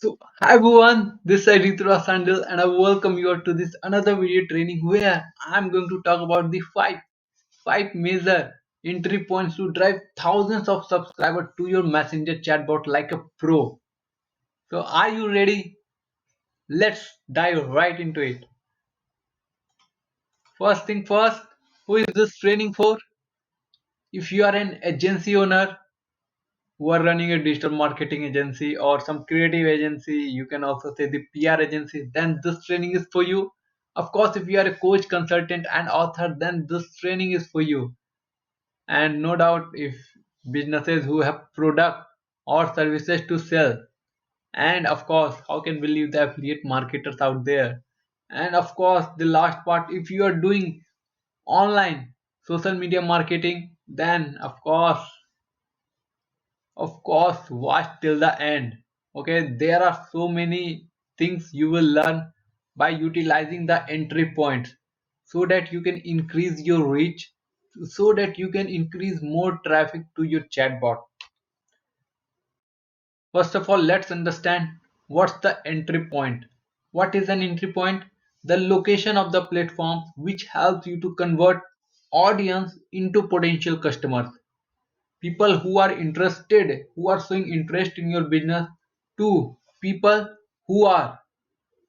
Hi everyone, this is Ritra Sandil and I welcome you all to this another video training where I'm going to talk about the five major entry points to drive thousands of subscribers to your messenger chatbot like a pro. So are you ready? Let's dive right into it. First thing first, who is this training for? If you are an agency owner who are running a digital marketing agency or some creative agency, you can also say the PR agency, then this training is for you. Of course, if you are a coach, consultant, and author, then this training is for you. And no doubt, if businesses who have product or services to sell, and of course, how can we leave the affiliate marketers out there? And of course, the last part, if you are doing online social media marketing, then of course, watch till the end. Okay, there are so many things you will learn by utilizing the entry points so that you can increase your reach, so that you can increase more traffic to your chatbot. First of all, let's understand what's the entry point. What is an entry point? The location of the platform which helps you to convert audience into potential customers, people who are interested, who are showing interest in your business, to people who are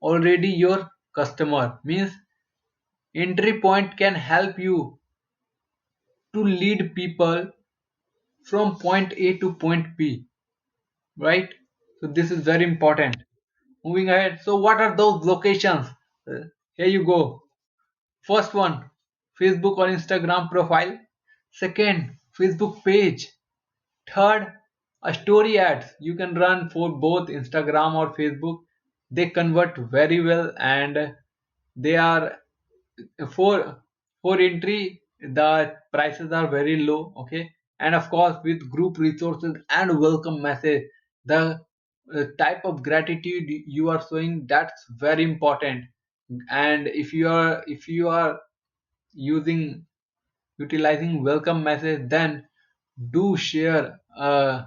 already your customer. Means entry point can help you to lead people from point A to point B, right? So this is very important. Moving ahead, so what are those locations? Here you go. First one, Facebook or Instagram profile. Second, Facebook page. Third, a story ads you can run for both Instagram or Facebook. They convert very well and they are for entry. The prices are very low. Okay, and of course with group resources and welcome message, the type of gratitude you are showing, that's very important. And if you are using utilizing welcome message, then do share uh,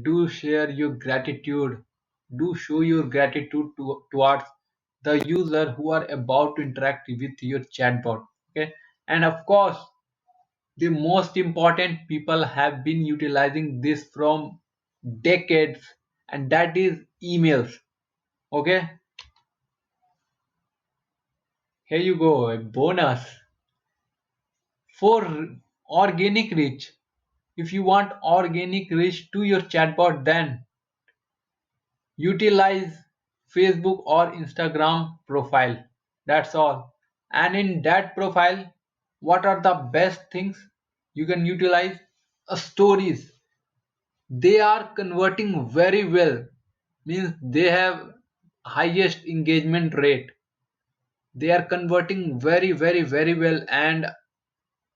do share your gratitude, do show your gratitude towards the user who are about to interact with your chatbot. Okay, and of course the most important, people have been utilizing this from decades, and that is emails. Okay, here you go, a bonus for organic reach. If you want organic reach to your chatbot, then utilize Facebook or Instagram profile. That's all. And in that profile, what are the best things you can utilize? Stories. They are converting very well. Means they have highest engagement rate. They are converting very well, and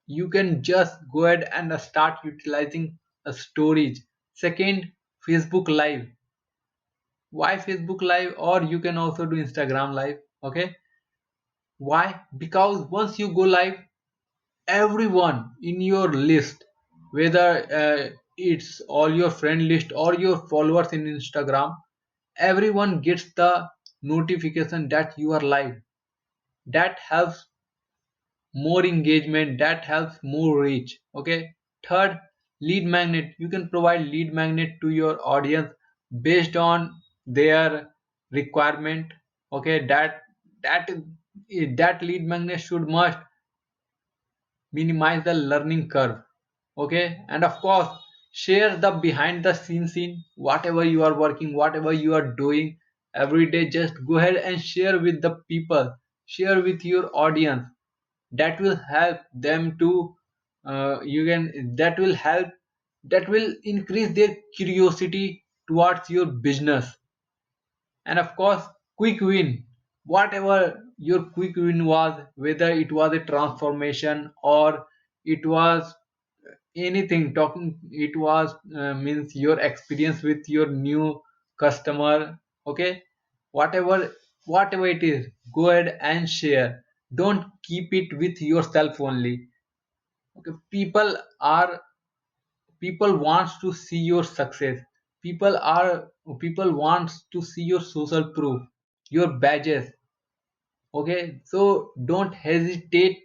you can just go ahead and start utilizing a storage. Second, Facebook Live. Why Facebook Live? Or you can also do Instagram Live. Okay, why? Because once you go live, everyone in your list, whether it's all your friend list or your followers in Instagram, everyone gets the notification that you are live. That helps more engagement, that helps more reach. Okay, third, lead magnet. You can provide lead magnet to your audience based on their requirement. Okay, that that lead magnet should must minimize the learning curve. Okay, and of course share the behind the scene, whatever you are working, whatever you are doing every day, just go ahead and share with the people, share with your audience. That will help them to you can that will help, that will increase their curiosity towards your business. And of course, quick win, whatever your quick win was, whether it was a transformation or it was anything talking, it was means your experience with your new customer. Okay, whatever whatever it is, go ahead and share. Don't keep it with yourself only. Okay, people wants to see your success. People are People wants to see your social proof, your badges. Okay, so don't hesitate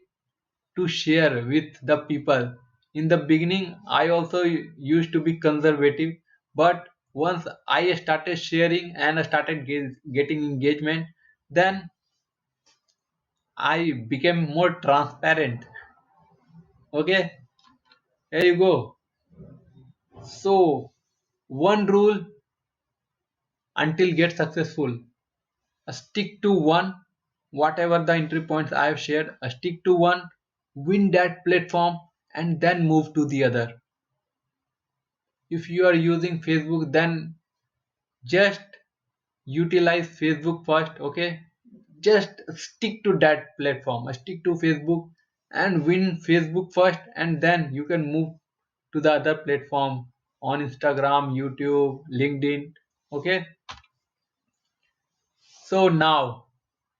to share with the people. In the beginning, I also used to be conservative, but once I started sharing and I started getting engagement, then I became more transparent. Okay, here you go. So, one rule until get successful. Stick to one, whatever the entry points I have shared. Stick to one, win that platform, and then move to the other. If you are using Facebook, then just utilize Facebook first. Okay, just stick to that platform. Stick to Facebook and win Facebook first, and then you can move to the other platform on Instagram, YouTube, LinkedIn. Okay, so now,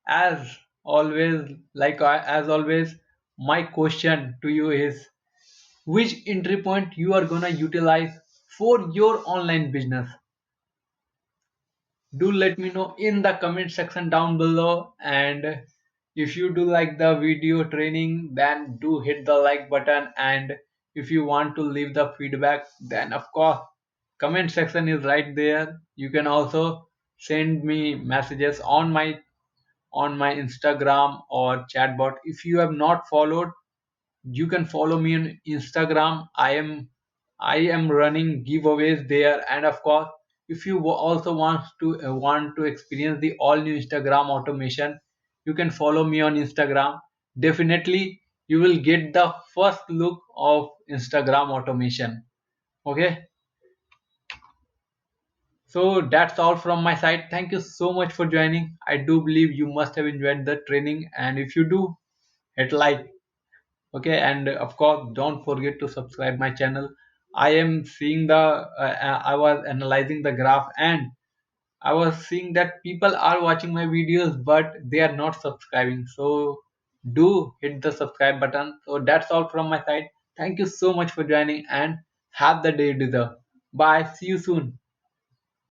as always, as always, my question to you is, which entry point you are gonna utilize for your online business? Do let me know in the comment section down below. And if you do like the video training, then do hit the like button. And if you want to leave the feedback, then of course comment section is right there. You can also send me messages on my Instagram or chatbot. If you have not followed, you can follow me on Instagram. I am running giveaways there. And of course, if you also want to experience the all new Instagram automation, you can follow me on Instagram. Definitely you will get the first look of Instagram automation. Okay, so that's all from my side. Thank you so much for joining. I do believe you must have enjoyed the training, and if you do, hit like. Okay, and of course don't forget to subscribe my channel. I am seeing I was analyzing the graph, and I was seeing that people are watching my videos but they are not subscribing. So do hit the subscribe button. So that's all from my side. Thank you so much for joining, and have the day to the. Bye, see you soon.